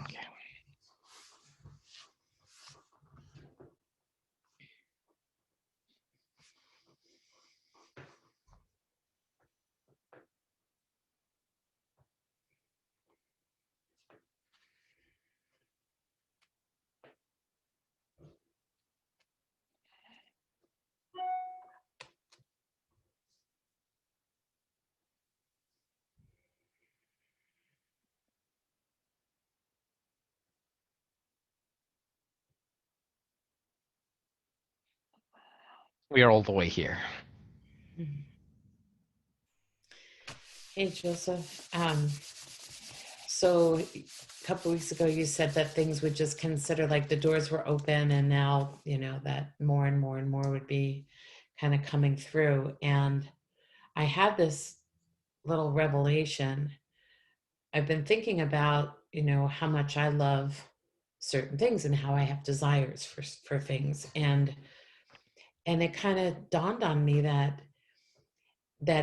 Okay. We are all the way here. Hey, Joseph. So a couple weeks ago, you said that things would just consider like the doors were open, and now, that more and more and more would be kind of coming through. And I had this little revelation. I've been thinking about, how much I love certain things and how I have desires for things. And it kind of dawned on me that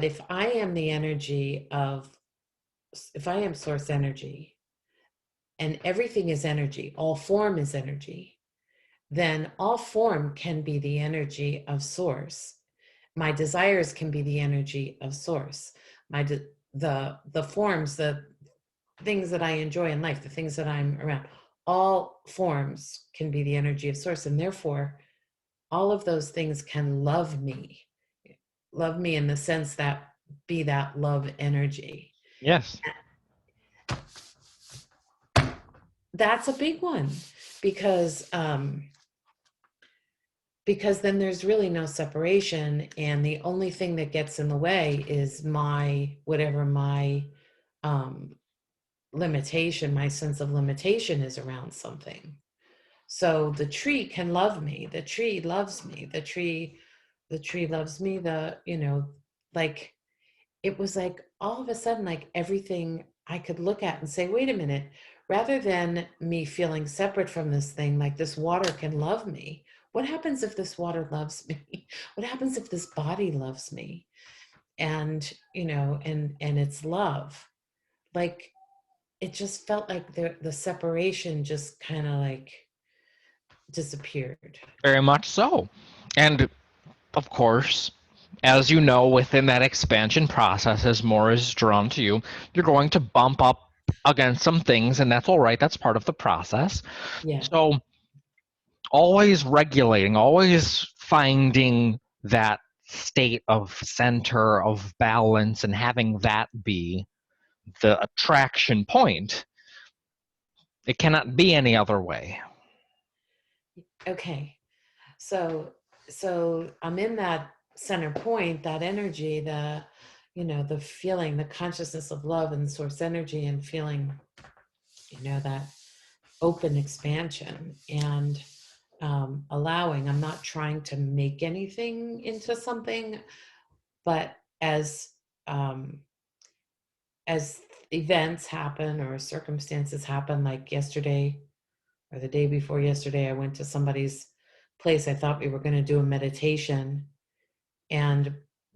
if I am the energy of, if I am source energy, and everything is energy, all form is energy, then all form can be the energy of source. My desires can be the energy of source. The forms, the things that I enjoy in life, the things that I'm around, all forms can be the energy of source, and therefore all of those things can love me in the sense that be that love energy. Yes. That's a big one because because then there's really no separation, and the only thing that gets in the way is my whatever my um limitation, my sense of limitation is around something. So the tree can love me, the tree loves me, the tree loves me, like it was like all of a sudden, like everything I could look at and say, wait a minute, rather than me feeling separate from this thing, like this water can love me. What happens if this water loves me? What happens if this body loves me? And, and it's love. Like it just felt like the separation just kind of like disappeared. Very much so. And of course, as you know, within that expansion process, as more is drawn to you, you're going to bump up against some things, and that's all right. That's part of the process. Yeah. So always regulating, always finding that state of center, of balance, and having that be the attraction point. It cannot be any other way. Okay. So I'm in that center point, that energy, the feeling, the consciousness of love and source energy, and feeling, that open expansion, and allowing. I'm not trying to make anything into something, but um, as events happen or circumstances happen, like yesterday or the day before yesterday, I went to somebody's place. I thought we were going to do a meditation, and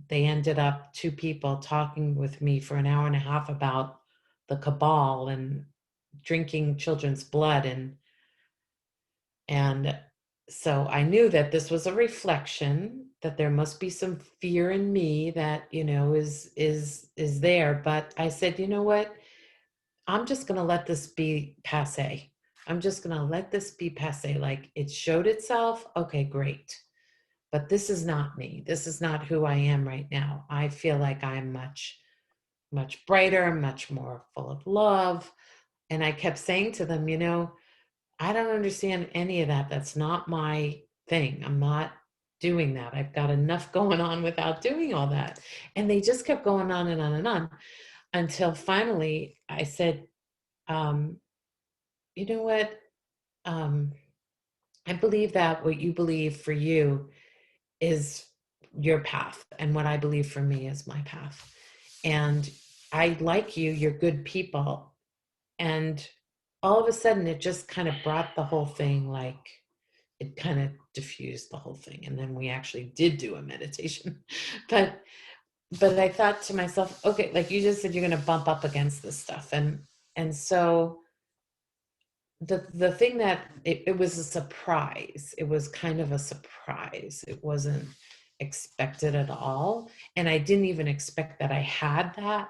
they ended up, two people, talking with me for an hour and a half about the cabal and drinking children's blood, and so I knew that this was a reflection, that there must be some fear in me that, is there. But I said, you know what, I'm just going to let this be passe. I'm just going to let this be passe. Like it showed itself. Okay, great. But this is not me. This is not who I am right now. I feel like I'm much, much brighter, much more full of love. And I kept saying to them, I don't understand any of that. That's not my thing. I'm not doing that. I've got enough going on without doing all that. And they just kept going on and on and on until finally I said, um, you know what? Um, I believe that what you believe for you is your path, and what I believe for me is my path. And I like you, you're good people. And all of a sudden, it just kind of brought the whole thing, like it kind of diffused the whole thing. And then we actually did do a meditation. but but I thought to myself, okay, like you just said, you're going to bump up against this stuff. And so the thing that it was a surprise. It was kind of a surprise. It wasn't expected at all. And I didn't even expect that I had that,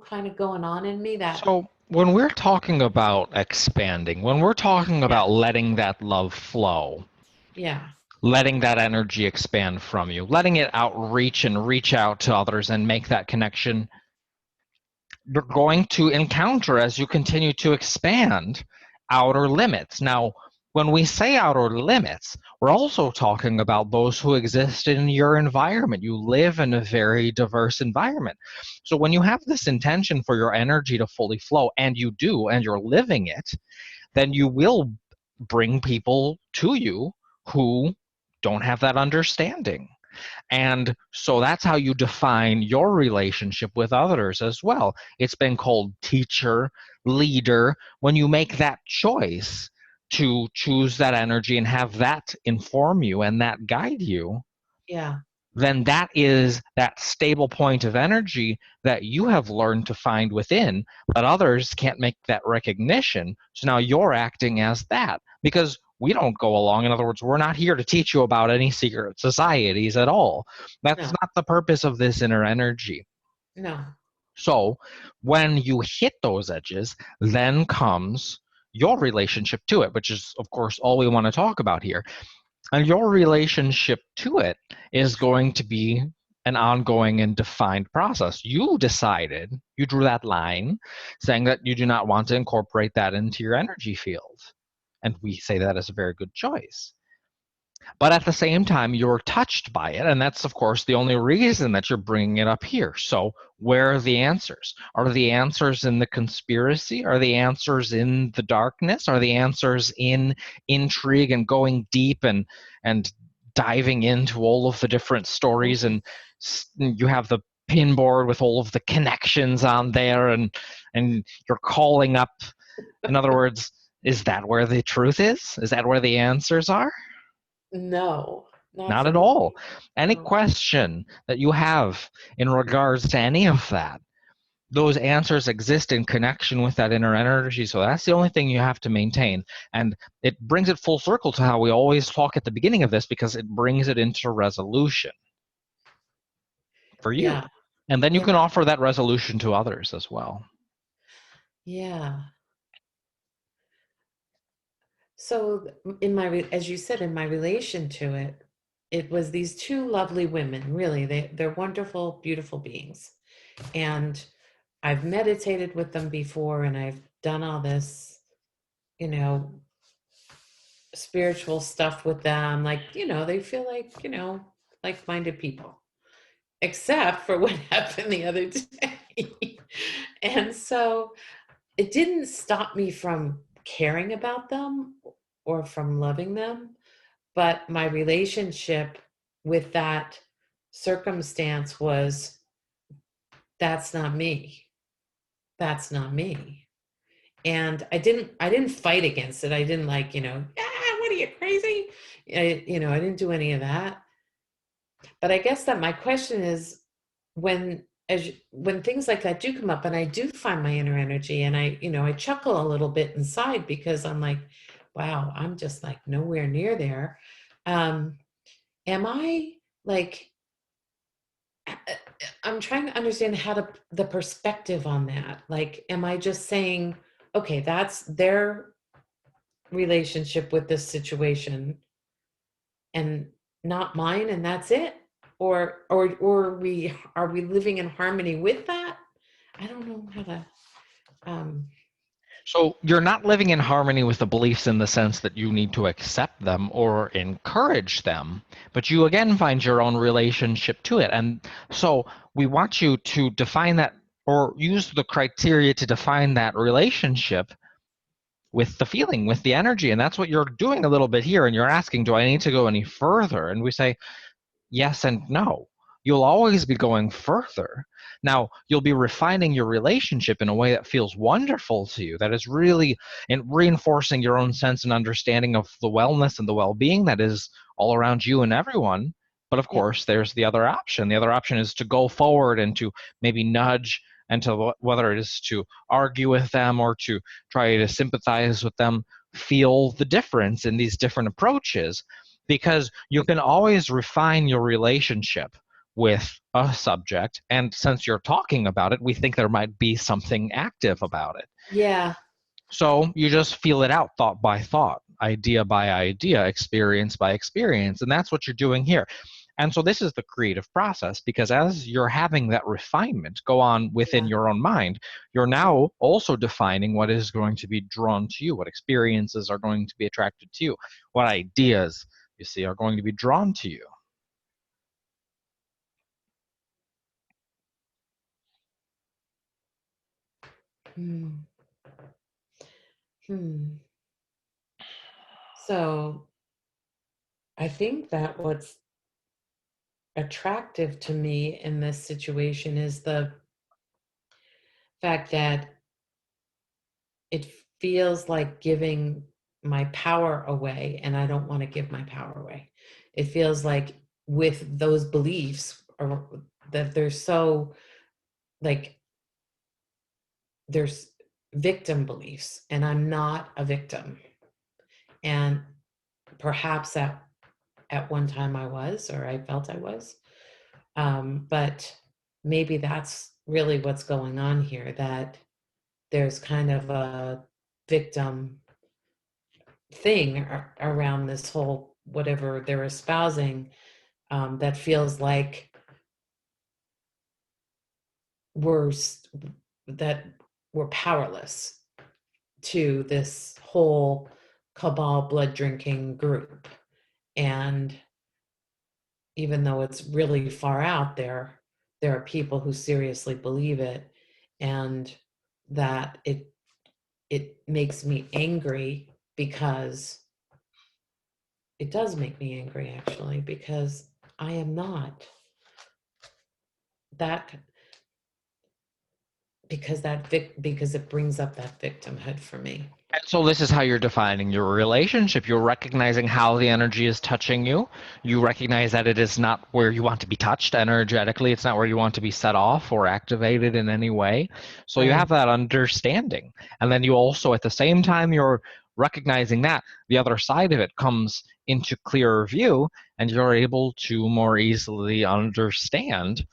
kind of going on in me that, So when we're talking about expanding, when we're talking yeah, about letting that love flow, yeah, letting that energy expand from you, letting it outreach and reach out to others and make that connection, you're going to encounter as you continue to expand outer limits. Now, when we say outer limits, we're also talking about those who exist in your environment. You live in a very diverse environment. So when you have this intention for your energy to fully flow, and you do, and you're living it, then you will bring people to you who don't have that understanding. And so that's how you define your relationship with others as well. It's been called teacher, leader. When you make that choice to choose that energy and have that inform you and that guide you, yeah, then that is that stable point of energy that you have learned to find within, but others can't make that recognition. So now you're acting as that because we don't go along. In other words, we're not here to teach you about any secret societies at all. That's no, not the purpose of this inner energy. no, So when you hit those edges, then comes your relationship to it, which is, of course, all we want to talk about here. And your relationship to it is going to be an ongoing and defined process. You decided, you drew that line saying that you do not want to incorporate that into your energy field. And we say that is a very good choice. But at the same time, you're touched by it. And that's, of course, the only reason that you're bringing it up here. So, where are the answers? Are the answers in the conspiracy? Are the answers in the darkness? Are the answers in intrigue and going deep and diving into all of the different stories? mhm, And you have the pinboard with all of the connections on there, and you're calling up. In other words, is that where the truth is? Is that where the answers are? no, not Not for at me. all. Any No. question that you have in regards to any of that, those answers exist in connection with that inner energy. So that's the only thing you have to maintain. And it brings it full circle to how we always talk at the beginning of this because it brings it into resolution for you. Yeah, And then you yeah, can offer that resolution to others as well. yeah. So as you said, in my relation to it, it was these two lovely women. Really, they're wonderful, beautiful beings, and I've meditated with them before, and I've done all this, you know, spiritual stuff with them. Like, they feel like, like-minded people, except for what happened the other day. And so it didn't stop me from caring about them or from loving them, but my relationship with that circumstance was, that's not me. That's not me. And I didn't fight against it. I didn't, like, what are you, crazy? I didn't do any of that. But I guess that my question is, when things like that do come up and I do find my inner energy, and I chuckle a little bit inside because I'm like, wow, I'm just like nowhere near there. Um, am I, like, I'm trying to understand the perspective on that. Like, am I just saying, okay, that's their relationship with this situation and not mine, and that's it? Or are we living in harmony with that? I don't know how to, um So you're not living in harmony with the beliefs in the sense that you need to accept them or encourage them, but you again find your own relationship to it. And so we want you to define that or use the criteria to define that relationship with the feeling, with the energy. And that's what you're doing a little bit here. And you're asking, do I need to go any further? And we say, yes and no. You'll always be going further. Now, you'll be refining your relationship in a way that feels wonderful to you, that is really reinforcing your own sense and understanding of the wellness and the well being that is all around you and everyone. But of yeah, course, there's the other option. The other option is to go forward and to maybe nudge and to whether it is to argue with them or to try to sympathize with them. feel the difference in these different approaches, because you can always refine your relationship with a subject. And since you're talking about it, we think there might be something active about it. Yeah. So you just feel it out thought by thought, idea by idea, experience by experience. And that's what you're doing here. And so this is the creative process, because as you're having that refinement go on within Yeah. your own mind, you're now also defining what is going to be drawn to you, what experiences are going to be attracted to you, what ideas, you see, are going to be drawn to you. Hmm. Hmm. So I think that what's attractive to me in this situation is the fact that it feels like giving my power away, and I don't want to give my power away. It feels like with those beliefs, or that they're so, like, there's victim beliefs, and I'm not a victim. And perhaps at one time I was, or I felt I was. But maybe that's really what's going on here, that there's kind of a victim thing around this whole whatever they're espousing, that feels like we're that we're powerless to this whole cabal blood drinking group. And even though it's really far out there are people who seriously believe it, and that it makes me angry, because it does make me angry, actually, because I am not that, because it brings up that victimhood for me. And so this is how you're defining your relationship. You're recognizing how the energy is touching you. You recognize that it is not where you want to be touched energetically. It's not where you want to be set off or activated in any way. So you have Right. that understanding. And then you also, at the same time, you're recognizing that the other side of it comes into clearer view, and you're able to more easily understand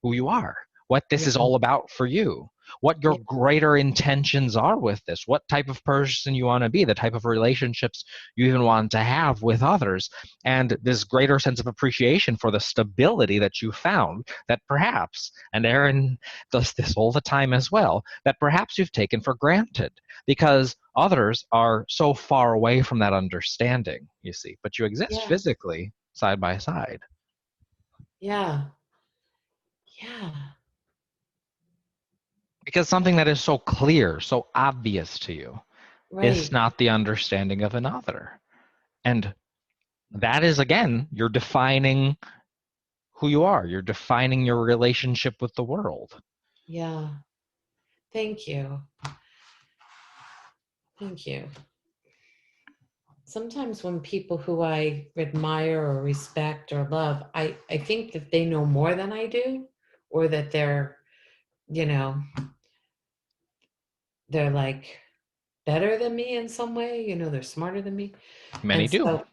who you are, what this Yeah. is all about for you, what your Yeah. greater intentions are with this, what type of person you want to be, the type of relationships you even want to have with others, and this greater sense of appreciation for the stability that you found that perhaps, and Aaron does this all the time as well, that perhaps you've taken for granted because others are so far away from that understanding, you see, but you exist Yeah. physically side by side. Yeah. Yeah. Because something that is so clear, so obvious to you, is Right. not the understanding of another. And that is, again, you're defining who you are, you're defining your relationship with the world. Yeah. Thank you. Thank you. Sometimes when people who I admire or respect or love, I think that they know more than I do, or that you know, they're like better than me in some way, they're smarter than me. Many And do. so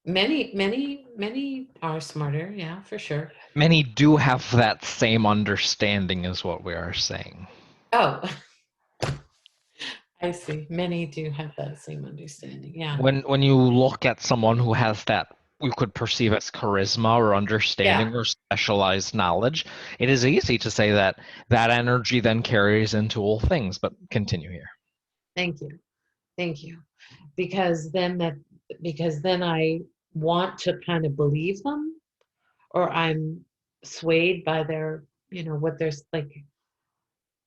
many are smarter, yeah, for sure. Many do have that same understanding, is what we are saying. Oh, I see. Many do have that same understanding. Yeah. When you look at someone who has that you could perceive as charisma or Yeah. understanding or specialized knowledge, it is easy to say that that energy then carries into all things. But continue here. Thank you. Thank you. Because then I want to kind of believe them, or I'm swayed by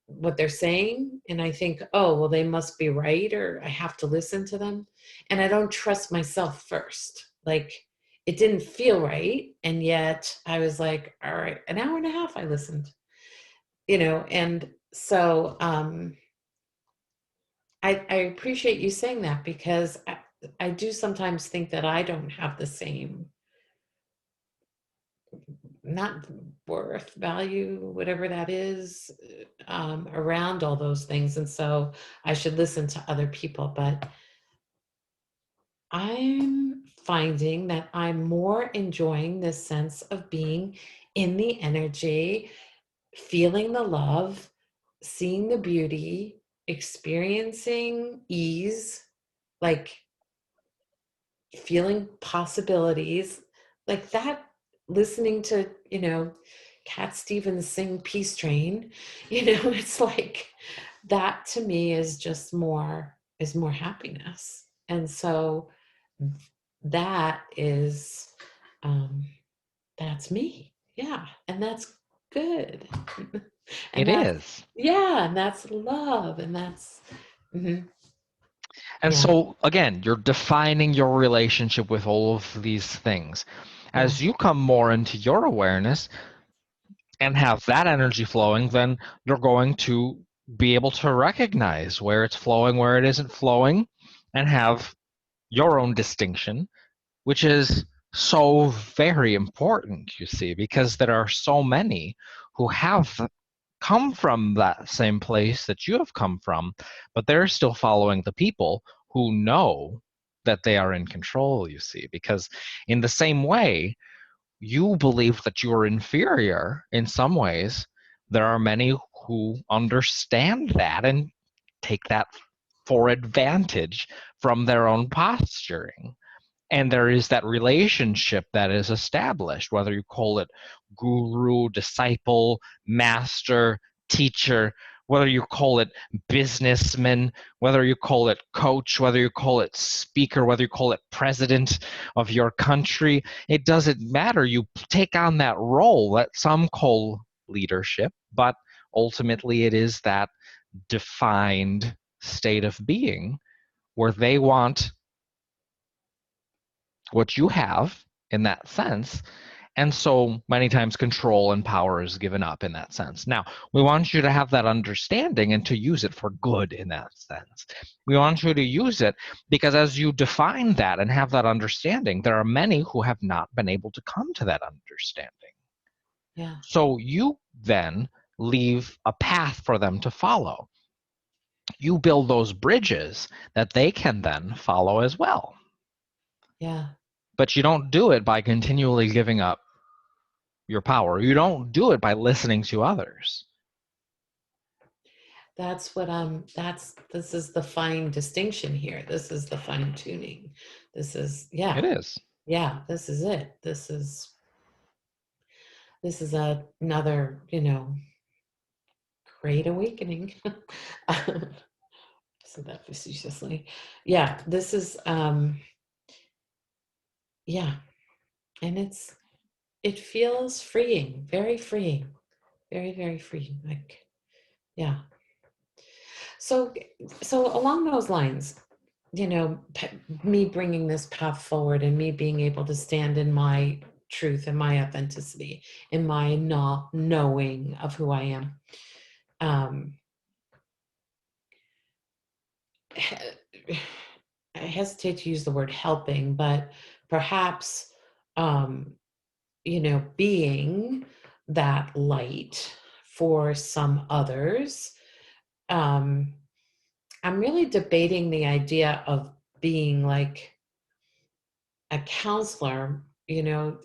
what they're saying, and I think, oh, well, they must be right, or I have to listen to them, and I don't trust myself first. Like, it didn't feel right, and yet I was like, all right, an hour and a half I listened, and so I appreciate you saying that, because I do sometimes think that I don't have the same, not worth, value, whatever that is, around all those things. And so I should listen to other people. But I'm finding that I'm more enjoying this sense of being in the energy, feeling the love, seeing the beauty, experiencing ease, like feeling possibilities, like that, listening to, Cat Stevens sing Peace Train, it's like that to me is more happiness. And so that is um that's me. Yeah. And that's good. And It that's, is. yeah, and that's love. And that's, mhm, And yeah, so, again, you're defining your relationship with all of these things. yeah, As you come more into your awareness and have that energy flowing, then you're going to be able to recognize where it's flowing, where it isn't flowing, and have your own distinction, which is so very important, you see, because there are so many who have come from that same place that you have come from, but they're still following the people who know that they are in control, you see, because in the same way, you believe that you are inferior in some ways. There are many who understand that and take that for advantage from their own posturing. And there is that relationship that is established, whether you call it guru, disciple, master, teacher, whether you call it businessman, whether you call it coach, whether you call it speaker, whether you call it president of your country. It doesn't matter. You take on that role that some call leadership, but ultimately it is that defined state of being where they want what you have in that sense. And so many times control and power is given up in that sense. Now, we want you to have that understanding and to use it for good in that sense. We want you to use it because as you define that and have that understanding, there are many who have not been able to come to that understanding. yeah, So you then leave a path for them to follow. You build those bridges that they can then follow as well. yeah. But you don't do it by continually giving up your power. You don't do it by listening to others. This is the fine distinction here. This is the fine tuning. This is, yeah, It is. yeah, this is it. This is another, great awakening. Said that facetiously. Yeah, this is yeah, and it feels freeing, very freeing, very, very freeing. Like, yeah. So so along those lines, me bringing this path forward and me being able to stand in my truth and my authenticity, in my not knowing of who I am. Um, I hesitate to use the word helping, but perhaps, um, being that light for some others. Um, I'm really debating the idea of being like a counselor, and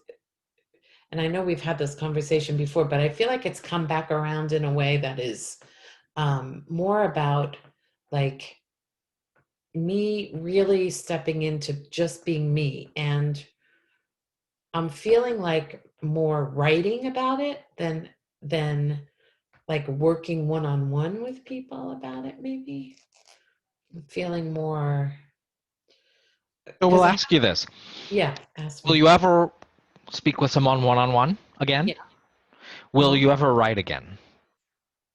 I know we've had this conversation before, but I feel like it's come back around in a way that is more about like me really stepping into just being me. And I'm feeling like more writing about it than like working one-on-one with people about it, maybe. I'm feeling more So we'll because ask you this. yeah, ask Will me. you ever speak with someone one on one again? Yeah. Will you Uh-huh. ever write again?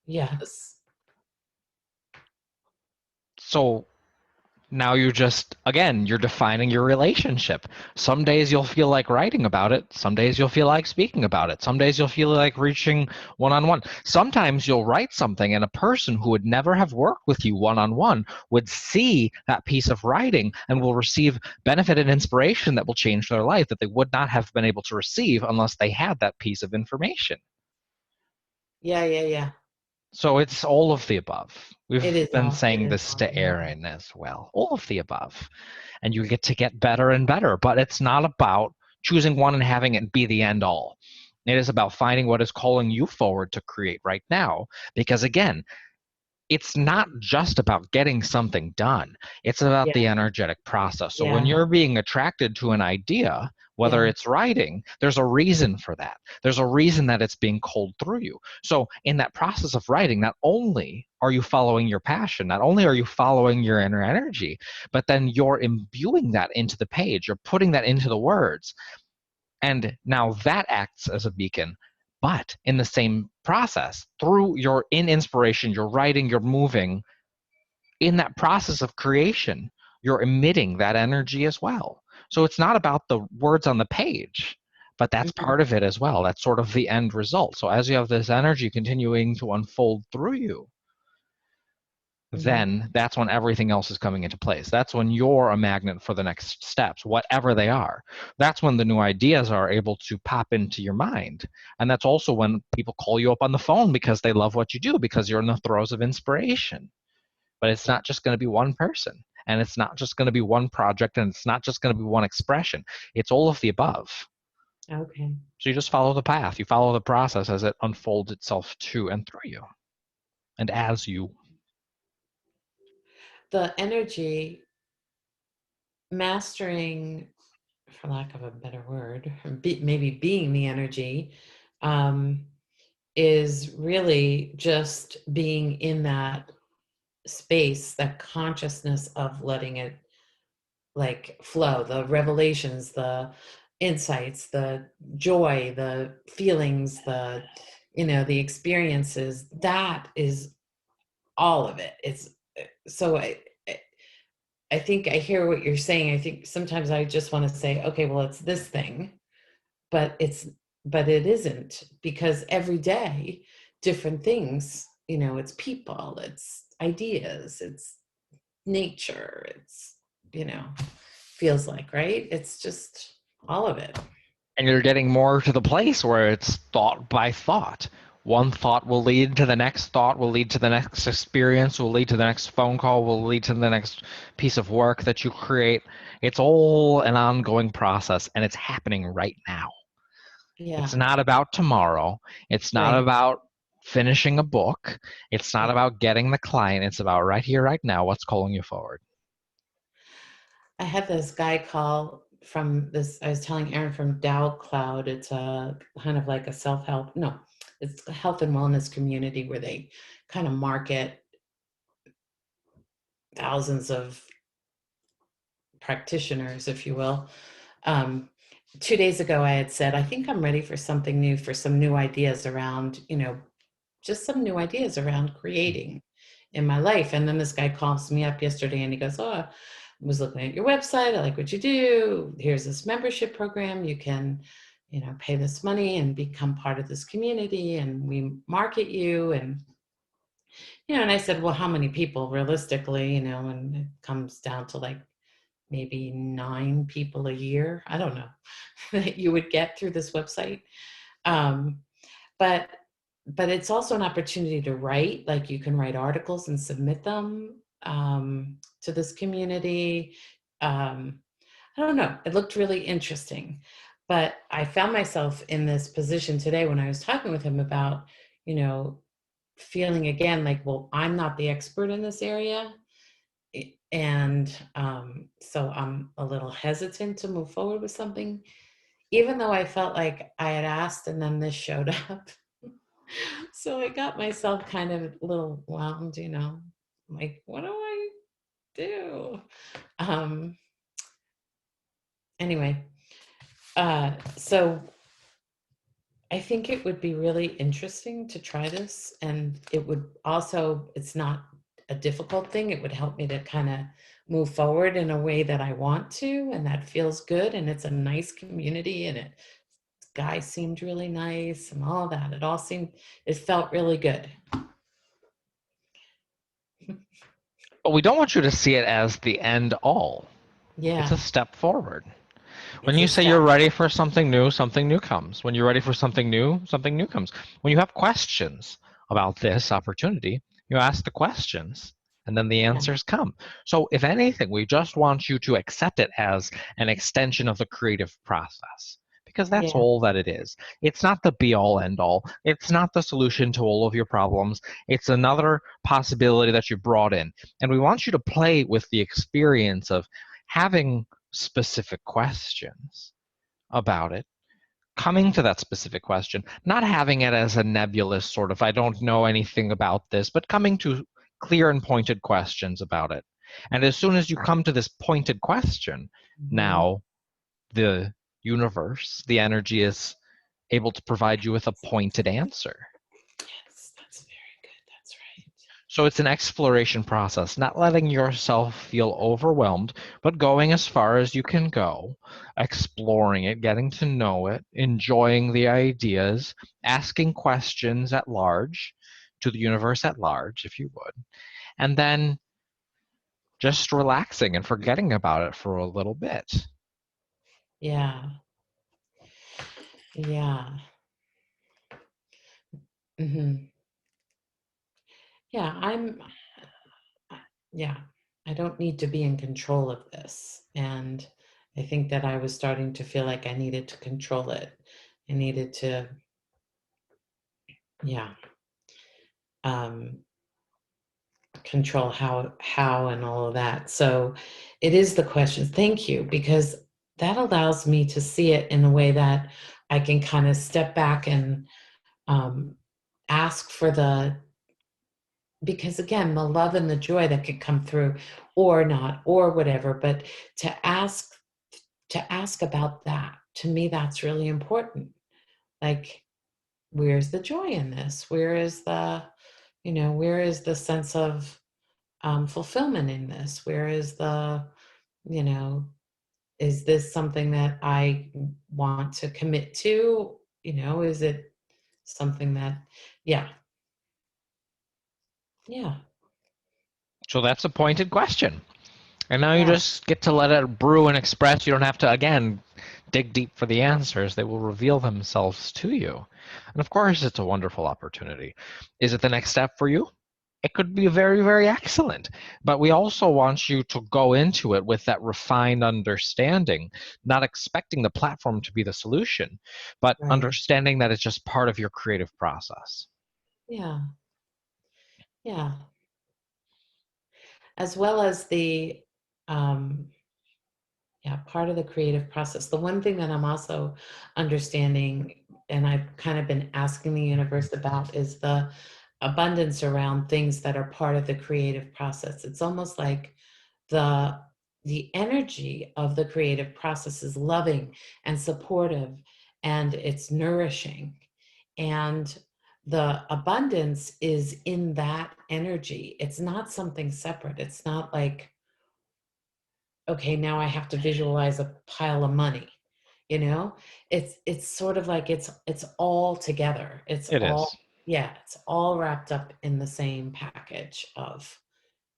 Yes. So now you're defining your relationship. Some days you'll feel like writing about it. Some days you'll feel like speaking about it. Some days you'll feel like reaching one on one. Sometimes you'll write something and a person who would never have worked with you one on one would see that piece of writing and will receive benefit and inspiration that will change their life that they would not have been able to receive unless they had that piece of information. Yeah, yeah, yeah. So it's all of the above. It We've is been all, it saying is this all, to yeah. Erin as well. All of the above. And you get to get better and better, but it's not about choosing one and having it be the end all. It is about finding what is calling you forward to create right now. Because again, it's not just about getting something done. It's about the Yeah, energetic process. So when yeah, you're being attracted to an idea, whether yeah. it's writing, there's a reason for that. There's a reason that it's being culled through you. So in that process of writing, not only are you following your passion, not only are you following your inner energy, but then you're imbuing that into the page, you're putting that into the words. And now that acts as a beacon. But in the same process, through your in inspiration, you're writing, you're moving, in that process of creation, you're emitting that energy as well. So it's not about the words on the page, but that's Mhm, part of it as well. That's sort of the end result. So as you have this energy continuing to unfold through you, mhm. then that's when everything else is coming into place. That's when you're a magnet for the next steps, whatever they are. That's when the new ideas are able to pop into your mind. And that's also when people call you up on the phone because they love what you do, because you're in the throes of inspiration. But it's not just going to be one person, and it's not just going to be one project, and it's not just going to be one expression. It's all of the above. Okay. So you just follow the path, you follow the process as it unfolds itself to and through you, and as you. The energy mastering, for lack of a better word, maybe being the energy, um, is really just being in that space, that consciousness of letting it like flow, the revelations, the insights, the joy, the feelings, the the experiences. That is all of it. It's so I think I hear what you're saying. I think sometimes I just want to say, okay, well, it's this thing, but it isn't, because every day different things, it's people, it's ideas, it's nature, it's feels like, right? It's just all of it. And you're getting more to the place where it's thought by thought. One thought will lead to the next thought, will lead to the next experience, will lead to the next phone call, will lead to the next piece of work that you create. It's all an ongoing process, and it's happening right now. It's Yeah, not about tomorrow. It's not right. about finishing a book. It's not Yeah. about getting the client. It's about right here, right now, what's calling you forward. I had this guy call from this, I was telling Aaron, from Dow Cloud. It's a kind of like a self-help, no, it's a health and wellness community where they kind of market thousands of practitioners, if you will. Um, 2 days ago, I had said, I think I'm ready for something new, for some new ideas around, just some new ideas around creating in my life. And then this guy calls me up yesterday and he goes, oh, I was looking at your website. I like what you do. Here's this membership program. You can, pay this money and become part of this community. And we market you. And, and I said, well, how many people realistically, and it comes down to like maybe 9 people a year. I don't know that you would get through this website. Um, but it's also an opportunity to write. Like you can write articles and submit them to this community. um, I don't know, it looked really interesting, but I found myself in this position today when I was talking with him about you know feeling again like, well, I'm not the expert in this area, and so I'm a little hesitant to move forward with something, even though I felt like I had asked and then this showed up. So I got myself kind of a little whelmed, like, what do I do? Um, anyway, so I think it would be really interesting to try this. And it would also, it's not a difficult thing. It would help me to kind of move forward in a way that I want to, and that feels good. And it's a nice community, and it guy seemed really nice and all that. It felt really good. But we don't want you to see it as the end all. It's a Yeah, step forward. When it's you a say you're step. ready for something new comes. When you're ready for something new comes. When you have questions, about this opportunity, you ask the questions and then the Yeah. answers come. So, if anything, we just want you to accept it as an extension of the creative process because that's Yeah. all that it is. It's not the be all end all, it's not the solution to all of your problems. It's another possibility that you brought in. And we want you to play with the experience of having specific questions about it, coming to that specific question, not having it as a nebulous sort of, I don't know anything about this, but coming to clear and pointed questions about it. And as soon as you come to this pointed question, Mhm. now the universe, the energy is able to provide you with a pointed answer. Yes, that's very good. That's right. So it's an exploration process, not letting yourself feel overwhelmed, but going as far as you can go, exploring it, getting to know it, enjoying the ideas, asking questions at large, to the universe at large, if you would, and then just relaxing and forgetting about it for a little bit. Yeah. Yeah. Hmm. Yeah. Yeah. I don't need to be in control of this. And I think that I was starting to feel like I needed to control it. I needed to, yeah, um, control how and all of that. So it is the question. Thank you, because that allows me to see it in a way that I can kind of step back and um, ask for the, because again, the love and the joy that could come through or not or whatever, but to ask about that, to me that's really important. Like, where's the joy in this? Where is the, where is the sense of fulfillment in this? Where is the, you know is this something that I want to commit to? Is it something that, yeah, yeah, So that's a pointed question. And now you yeah, just get to let it brew and express. You don't have to, again, dig deep for the answers. They will reveal themselves to you. And of course, it's a wonderful opportunity. Is it the next step for you? It could be very, very excellent. But we also want you to go into it with that refined understanding, not expecting the platform to be the solution, but right, understanding that it's just part of your creative process. yeah, yeah. As well as the, um, yeah, part of the creative process. The one thing that I'm also understanding, and I've kind of been asking the universe about, is the abundance around things that are part of the creative process. It's almost like the the energy of the creative process is loving and supportive, and it's nourishing, and the abundance is in that energy. It's not something separate. It's not like, okay, now I have to visualize a pile of money. You know, it's sort of like it's all together. It's It all, is. yeah, it's all wrapped up in the same package of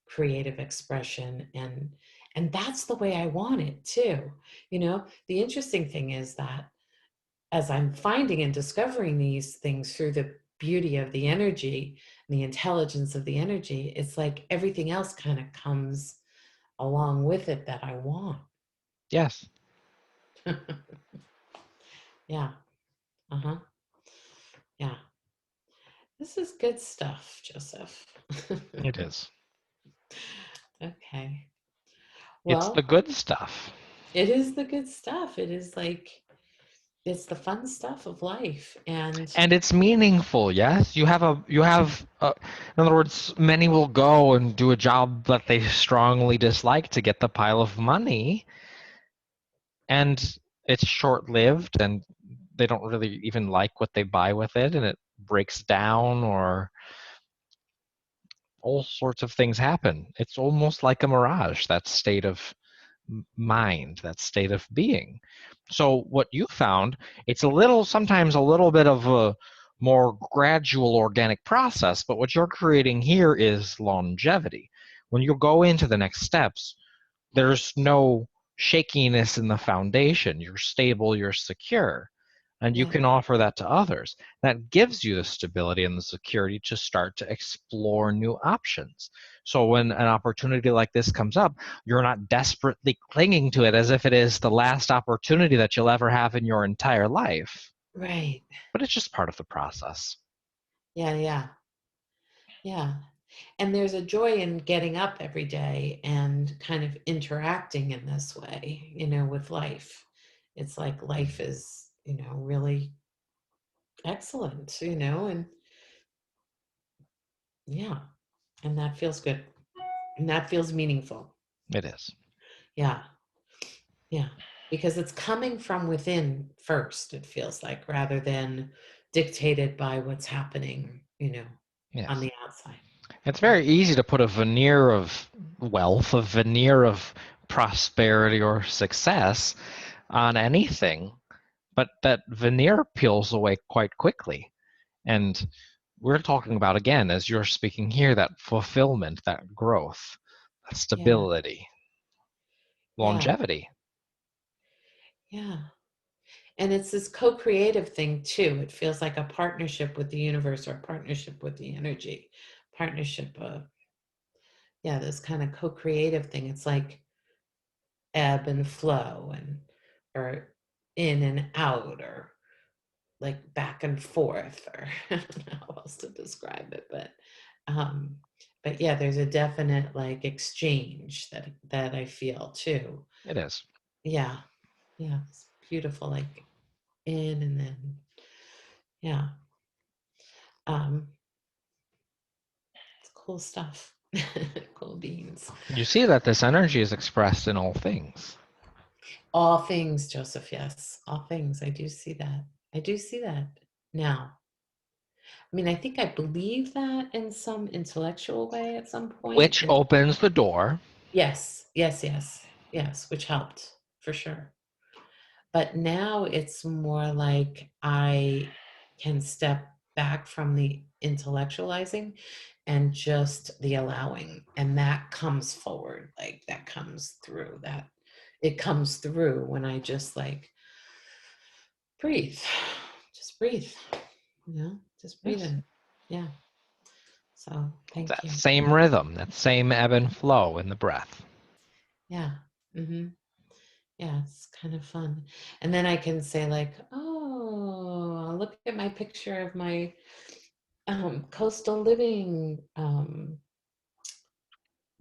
creative expression, and that's the way I want it too. The interesting thing is that as I'm finding and discovering these things through the beauty of the energy and the intelligence of the energy, it's like everything else kind of comes along with it that I want. Yes, Yeah. Uh-huh. Yeah. This is good stuff, Joseph. it is. Okay. It's the Well, good stuff. it is the good stuff. It is like, it's the fun stuff of life. And And it's meaningful. Yes, in other words, many will go and do a job that they strongly dislike to get the pile of money, and it's short-lived, and they don't really even like what they buy with it, and it breaks down, or all sorts of things happen. It's almost like a mirage, that state of mind, that state of being. So what you found, it's sometimes a little bit of a more gradual organic process, but what you're creating here is longevity. When you go into the next steps, there's no shakiness in the foundation. You're stable, you're secure. and you Yeah. can offer that to others. That gives you the stability and the security to start to explore new options. So when an opportunity like this comes up, you're not desperately clinging to it as if it is the last opportunity that you'll ever have in your entire life. Right. But it's just part of the process. Yeah, yeah. Yeah. And there's a joy in getting up every day and kind of interacting in this way, with life. It's like life is, really excellent, and yeah, and that feels good. And that feels meaningful. It is. Yeah. Yeah. Because it's coming from within first, it feels like, rather than dictated by what's happening, on Yes. the outside. It's Yeah. very easy to put a veneer of wealth, a veneer of prosperity or success on anything, but that veneer peels away quite quickly. And we're talking about, again, as you're speaking here, that fulfillment, that growth, that Yeah. stability, Yeah. longevity. Yeah. And it's this co-creative thing too. It feels like a partnership with the universe or a partnership with the energy, partnership of, yeah, this kind of co-creative thing. It's like ebb and flow or in and out or like back and forth or I don't know how else to describe it, um but yeah, there's a definite like exchange that I feel too. It is. Yeah, yeah, it's beautiful, like in and then yeah, um it's cool stuff. Cool beans. You see that this energy is expressed in all things. All things, Joseph, yes, all things. I do see that. I do see that now. I mean, I think I believe that in some intellectual way at some point. Which And opens the door. yes, yes, yes, yes, which helped for sure. But now it's more like I can step back from the intellectualizing and just the allowing. And that comes forward, like that comes through, that it comes through when I just like breathe, just breathe, just breathe Yes. in. Yeah. So thank That you. same rhythm, that same ebb and flow in the breath. Yeah. Hmm. Yeah, it's kind of fun. And then I can say like, oh, look at my picture of my coastal living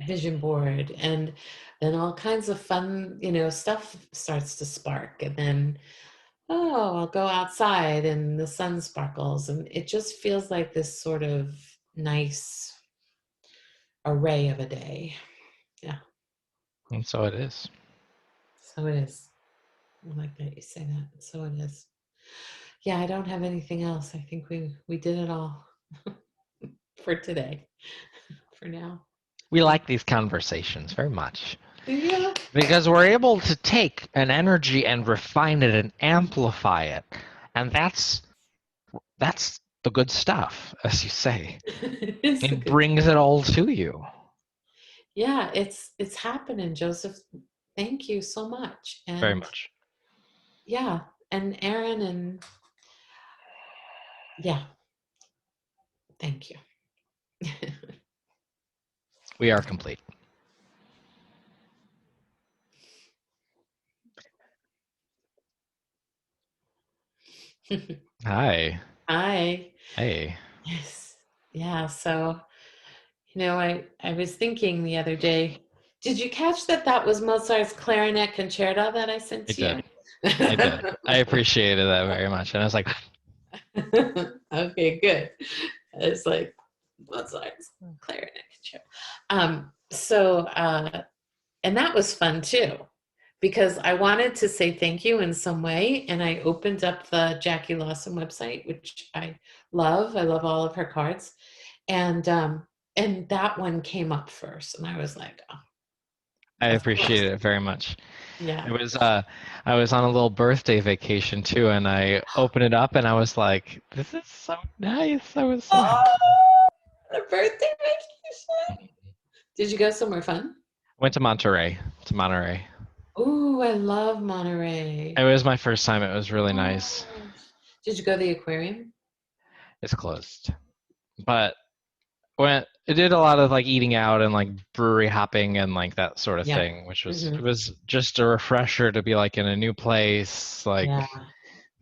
vision board. And then all kinds of fun, stuff starts to spark. And then, oh, I'll go outside and the sun sparkles. And it just feels like this sort of nice array of a day. Yeah. And so it is. So it is. I like that you say that. So it is. Yeah, I don't have anything else. I think we did it all for today, for now. We Yeah. like these conversations very much Yeah. because we're able to take an energy and refine it and amplify it. And that's the good stuff, as you say. It's a It good. brings it all to you. Yeah, it's happening, Joseph. Thank you so much. Very And much. yeah, and Aaron and yeah, thank you. We are complete. Hi. Hi. Hey. Yes. Yeah, so I was thinking the other day, did you catch that was Mozart's clarinet concerto that I sent I to you? did. I did. I appreciated that very much. And I was like, Okay, good. It's like Mozart's clarinet concerto. And that was fun too, because I wanted to say thank you in some way, and I opened up the Jackie Lawson website, which I love. I love all of her cards, and that one came up first, and I was like, oh, I of course, appreciated it very much. yeah. It was I was on a little birthday vacation too, and I opened it up and I was like, this is so nice. I was so happy. Oh, the birthday vacation. Did you go somewhere fun? Went to Monterey. To Monterey. Oh, I love It Monterey. was my first time. It was really nice. Oh, Did you go to the aquarium? It's closed. But when it did a lot of like eating out and like brewery hopping and like that sort of Yeah. thing, which was it Hmm. was just a refresher to be like in a new place, like Yeah.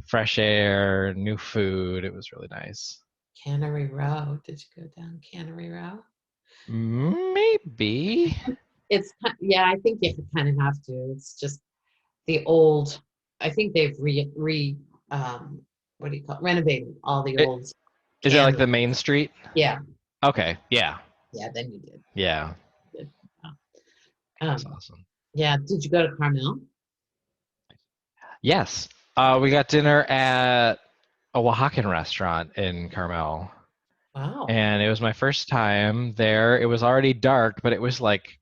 fresh air, new food. It was really nice. Cannery Row. Did you go down Cannery Row? Maybe. Yeah, I think you kind of have to. It's just the old, I think they've um, what do you call it? Renovated all the It, old is it like canneries. the main street? Yeah. Okay, yeah. Yeah, then you did. Yeah. Good. Oh. That's Um, awesome. yeah. Did you go to Carmel? Yes. We got dinner at a Oaxacan restaurant in Carmel. Wow. And it was my first time there. It was already dark, but it was like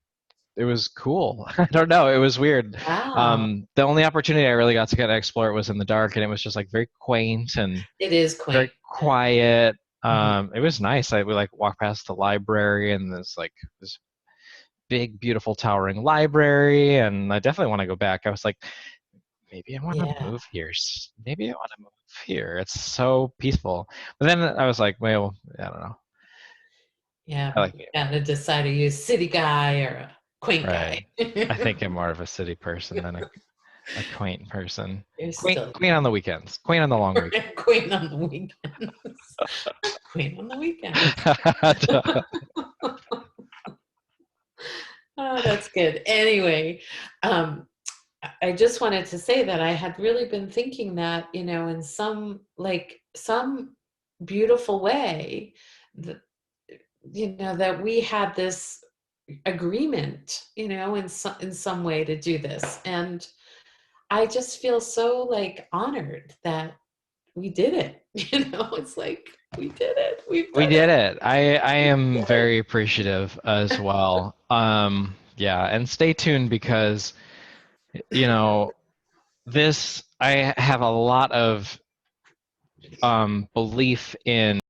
it was cool. I don't know. It was weird. Wow. The only opportunity I really got to get to explore it was in the dark, and it was just like very quaint and It is very quaint. quiet. Mhm. It was nice. We like walked past the library and this big, beautiful, towering library, and I definitely want to go back. I was like, maybe I want to Yeah. move here. Maybe I want to move here. It's so peaceful. But then I was like, well, I don't know. Yeah. I like You it. gotta decide, are you a city guy or a quaint guy? Right. I think I'm more of a city person than a quaint person. You're Quaint, still quaint on the weekends. Quaint on the long weekend. quaint on the weekends. Quaint on the weekends. Oh, that's good. Anyway, um, I just wanted to say that I had really been thinking that, in some beautiful way, that, that we had this agreement, in some way to do this. And I just feel so like honored that we did it. It's like we did it. We've We done it. did it. I We am did it. very appreciative as well. Yeah, and stay tuned because you know this. I have a lot of belief in